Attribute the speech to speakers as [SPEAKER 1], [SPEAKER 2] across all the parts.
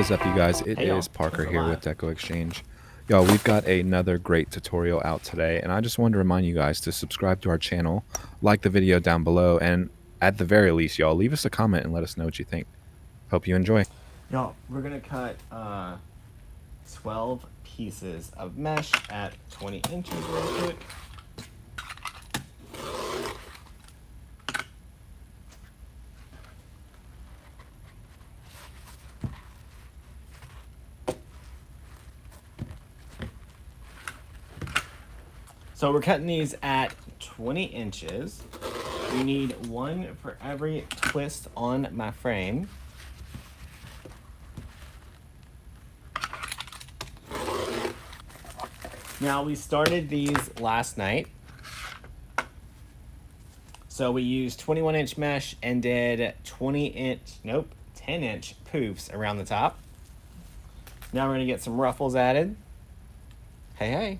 [SPEAKER 1] is up, you guys? It
[SPEAKER 2] Hey, y'all.
[SPEAKER 1] is Parker
[SPEAKER 2] We're
[SPEAKER 1] here
[SPEAKER 2] live.
[SPEAKER 1] with Deco Exchange. Y'all, we've got another great tutorial out today, and I just wanted to remind you guys to subscribe to our channel, like the video down below, and at the very least, y'all, leave us a comment and let us know what you think. Hope you enjoy.
[SPEAKER 2] Y'all, we're going to cut 12 pieces of mesh at 20 inches real quick. So we're cutting these at 20 inches. You need one for every twist on my frame. Now, we started these last night. So we used 21-inch mesh and did 10-inch poofs around the top. Now we're gonna get some ruffles added. Hey, hey.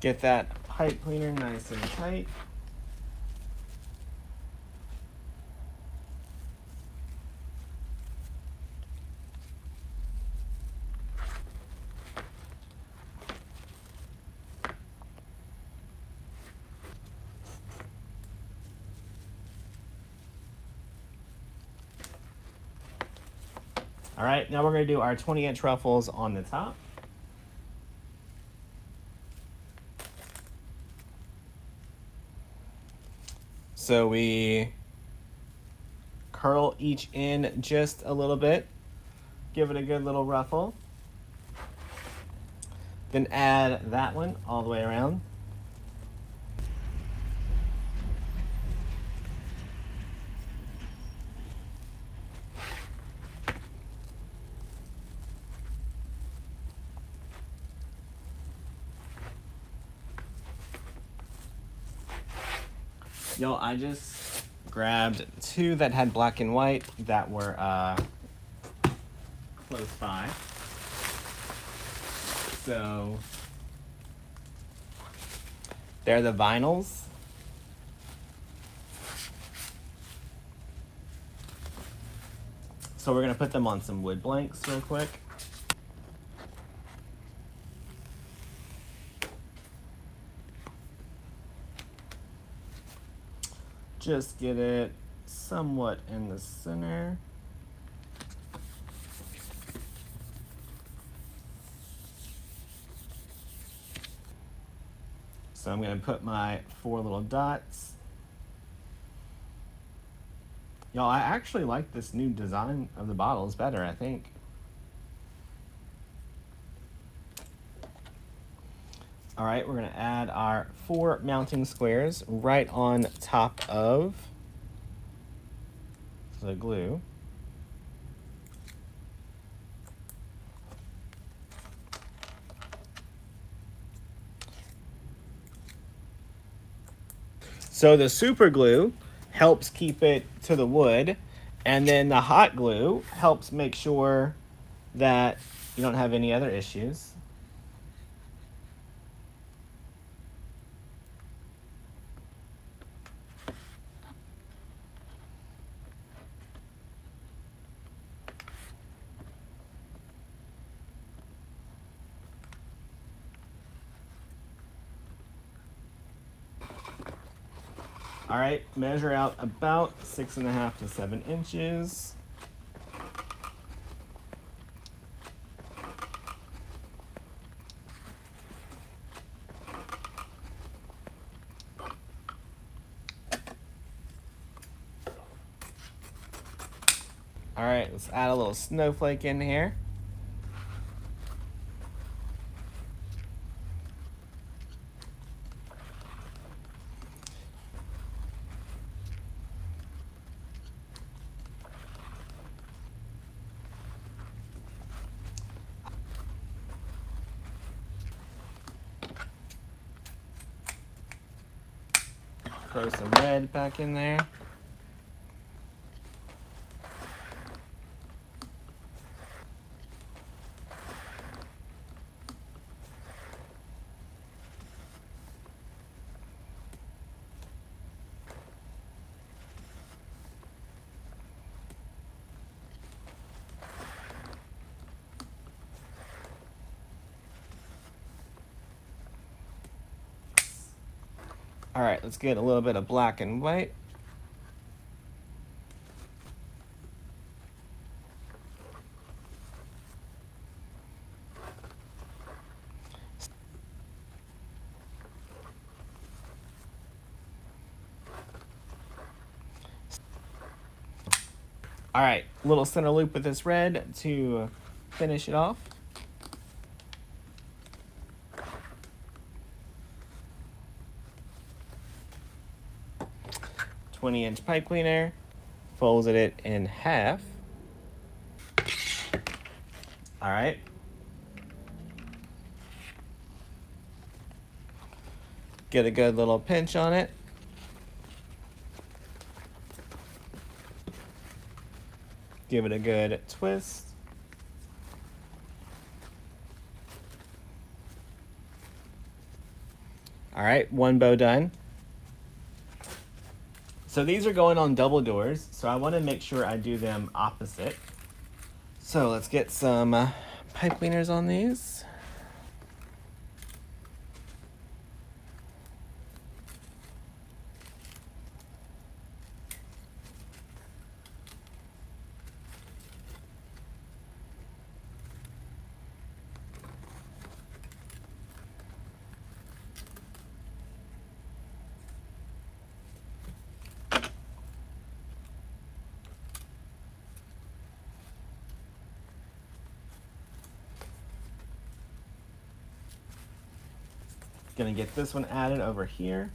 [SPEAKER 2] Get that pipe cleaner nice and tight. All right, now we're gonna do our 20-inch ruffles on the top. So we curl each in just a little bit, give it a good little ruffle. Then add that one all the way around. Yo, I just grabbed two that had black and white that were close by. So they're the vinyls. So we're gonna put them on some wood blanks real quick. Just get it somewhat in the center. So I'm gonna put my 4 little dots. Y'all, I actually like this new design of the bottles better, I think. All right, we're gonna add our 4 mounting squares right on top of the glue. So the super glue helps keep it to the wood, and then the hot glue helps make sure that you don't have any other issues. All right, measure out about 6.5 to 7 inches. All right, let's add a little snowflake in here. Throw some red back in there. All right, let's get a little bit of black and white. All right, little center loop with this red to finish it off. .20-inch pipe cleaner, folded it in half. All right. Get a good little pinch on it. Give it a good twist. All right, one bow done. So these are going on double doors, so I want to make sure I do them opposite. So let's get some pipe cleaners on these. Gonna get this one added over here.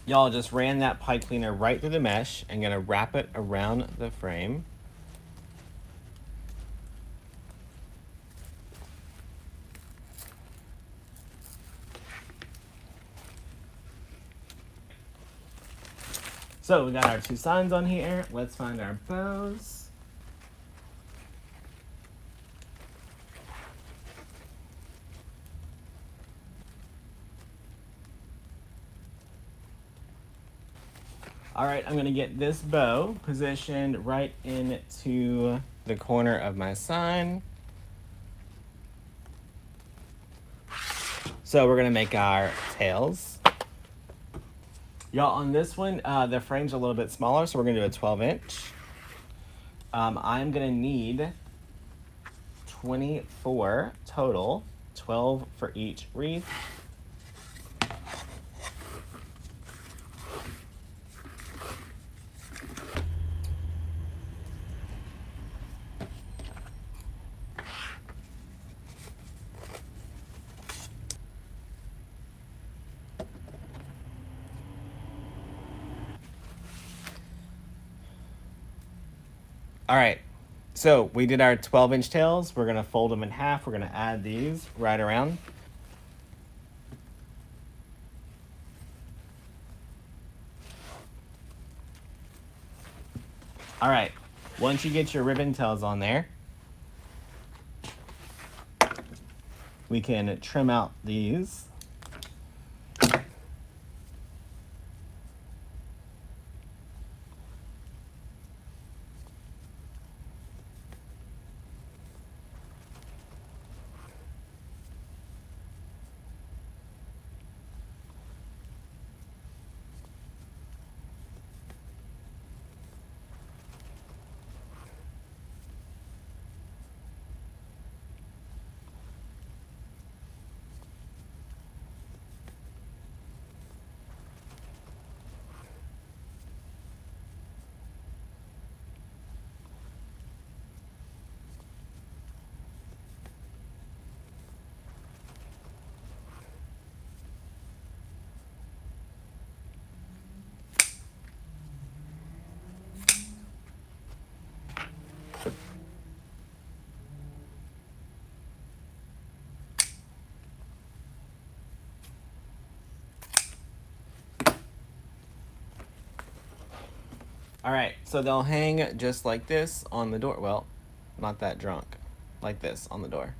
[SPEAKER 2] Y'all just ran that pipe cleaner right through the mesh and gonna wrap it around the frame. So we got our two signs on here. Let's find our bows. All right, I'm gonna get this bow positioned right into the corner of my sign. So we're gonna make our tails. Y'all, on this one, the frame's a little bit smaller, so we're gonna do a 12-inch. I'm gonna need 24 total, 12 for each wreath. All right, so we did our 12-inch tails. We're gonna fold them in half. We're gonna add these right around. All right, once you get your ribbon tails on there, we can trim out these. All right, so they'll hang just like this on the door. Well, not that drunk, like this on the door.